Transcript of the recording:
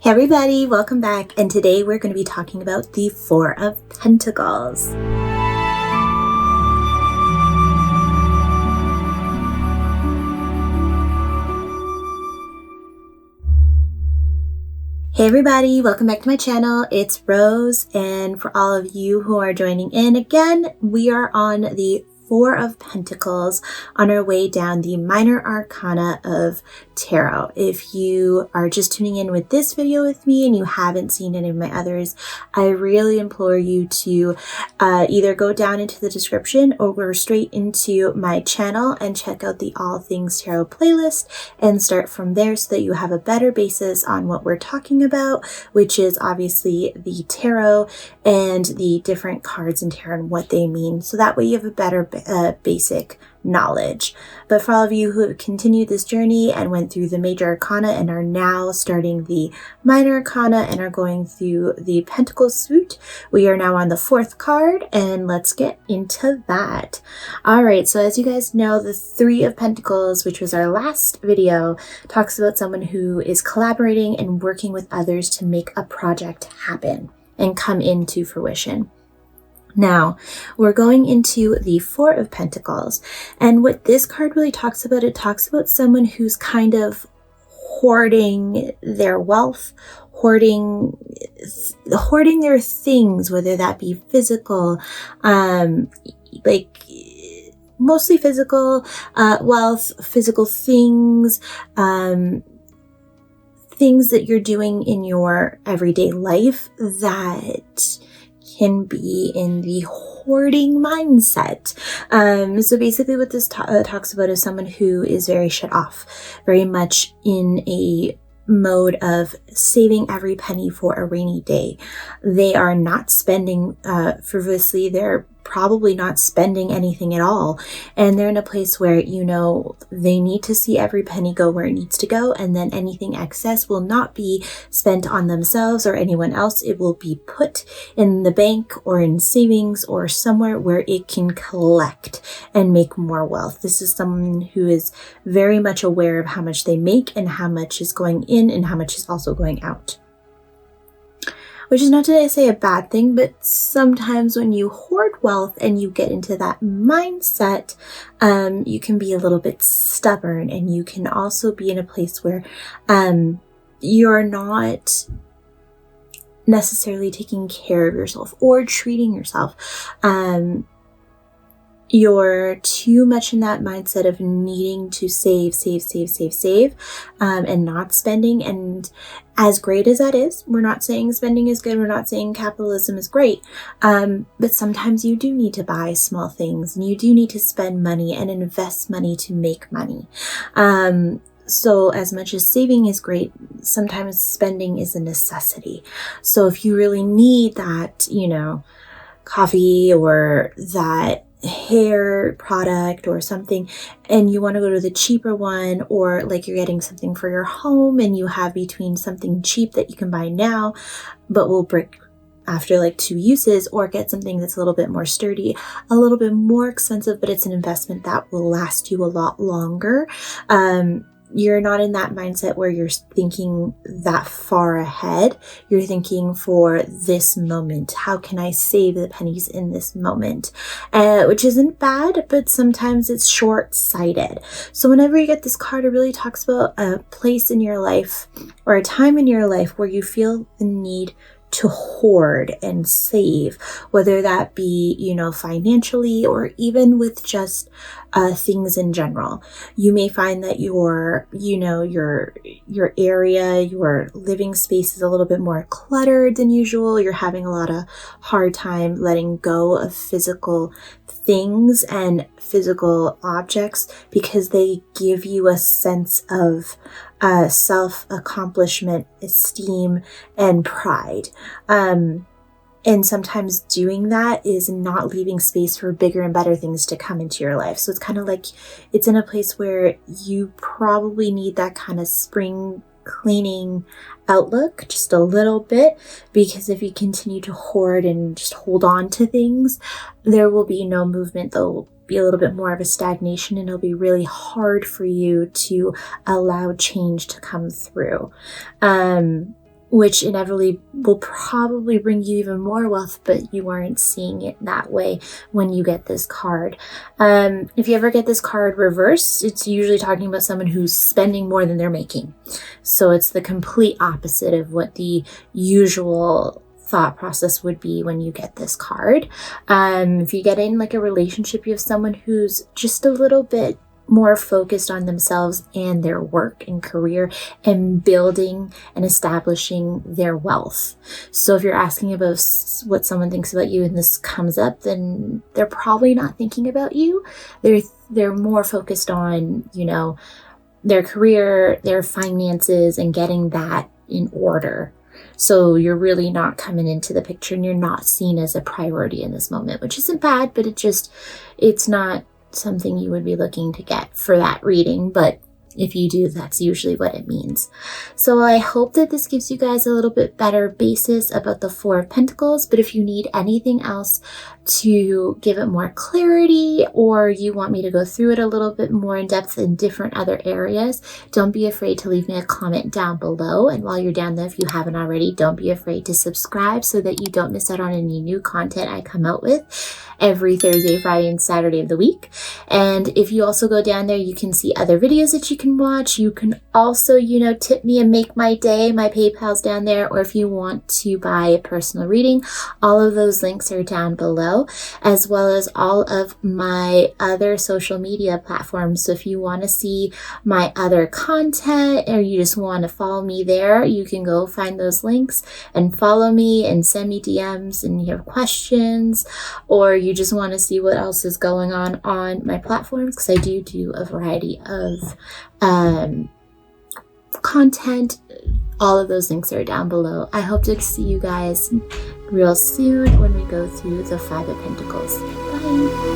Hey everybody, welcome back, and today we're going to be talking about the Four of Pentacles. Hey everybody, welcome back to my channel. It's Rose, and for all of you who are joining in again, we are on the Four of Pentacles on our way down the minor arcana of tarot. If you are just tuning in with this video with me and you haven't seen any of my others, I really implore you to either go down into the description or go straight into my channel and check out the All Things Tarot playlist and start from there so that you have a better basis on what we're talking about, which is obviously the tarot and the different cards in tarot and what they mean. So that way you have a better basic knowledge. But for all of you who have continued this journey and went through the major arcana and are now starting the minor arcana and are going through the Pentacles suit, we are now on the fourth card, and let's get into that. All right, so as you guys know, the Three of Pentacles, which was our last video, talks about someone who is collaborating and working with others to make a project happen and come into fruition. Now, we're going into the Four of Pentacles, and what this card really talks about, it talks about someone who's kind of hoarding their wealth, hoarding their things, whether that be physical, like mostly physical wealth, physical things, things that you're doing in your everyday life that can be in the hoarding mindset. So basically what this talks about is someone who is very shut off, very much in a mode of saving every penny for a rainy day. They are not spending frivolously. They're probably not spending anything at all. And they're in a place where, you know, they need to see every penny go where it needs to go. And then anything excess will not be spent on themselves or anyone else. It will be put in the bank or in savings or somewhere where it can collect and make more wealth. This is someone who is very much aware of how much they make and how much is going in and how much is also going out. Which is not to say a bad thing, but sometimes when you hoard wealth and you get into that mindset, you can be a little bit stubborn, and you can also be in a place where you're not necessarily taking care of yourself or treating yourself. You're too much in that mindset of needing to save, and not spending. And as great as that is, we're not saying spending is good. We're not saying capitalism is great. But sometimes you do need to buy small things, and you do need to spend money and invest money to make money. So as much as saving is great, sometimes spending is a necessity. So if you really need that, you know, coffee or that hair product or something, and you want to go to the cheaper one, or like you're getting something for your home and you have between something cheap that you can buy now but will break after like 2 uses, or get something that's a little bit more sturdy, a little bit more expensive, but it's an investment that will last you a lot longer. You're not in that mindset where you're thinking that far ahead. You're thinking for this moment. How can I save the pennies in this moment? Which isn't bad, but sometimes it's short-sighted. So whenever you get this card, it really talks about a place in your life or a time in your life where you feel the need to hoard and save, whether that be, you know, financially or even with just things in general. You may find that your area, your living space is a little bit more cluttered than usual. You're having a lot of hard time letting go of physical things and physical objects because they give you a sense of self-accomplishment, esteem, and pride. And sometimes doing that is not leaving space for bigger and better things to come into your life. So it's kind of like it's in a place where you probably need that kind of spring cleaning outlook just a little bit, because if you continue to hoard and just hold on to things, there will be no movement. There'll be a little bit more of a stagnation, and it'll be really hard for you to allow change to come through. which inevitably will probably bring you even more wealth, but you aren't seeing it that way when you get this card. If you ever get this card reversed, it's usually talking about someone who's spending more than they're making. So it's the complete opposite of what the usual thought process would be when you get this card. If you get in like a relationship, you have someone who's just a little bit more focused on themselves and their work and career and building and establishing their wealth. So if you're asking about what someone thinks about you and this comes up, then they're probably not thinking about you. They're more focused on, you know, their career, their finances, and getting that in order. So you're really not coming into the picture and you're not seen as a priority in this moment, which isn't bad, but it's not something you would be looking to get for that reading. But if you do, that's usually what it means. So I hope that this gives you guys a little bit better basis about the Four of Pentacles. But if you need anything else to give it more clarity, or you want me to go through it a little bit more in depth in different other areas, don't be afraid to leave me a comment down below. And while you're down there, if you haven't already, don't be afraid to subscribe so that you don't miss out on any new content I come out with every Thursday, Friday, and Saturday of the week. And if you also go down there, you can see other videos that you can watch. You can also, you know, tip me and make my day. My PayPal's down there. Or if you want to buy a personal reading, all of those links are down below, as well as all of my other social media platforms. So if you want to see my other content, or you just want to follow me there, you can go find those links and follow me and send me DMs and you have questions, or you just want to see what else is going on my platforms, because I do a variety of content. All of those links are down below. I hope to see you guys real soon when we go through the Five of Pentacles. Bye.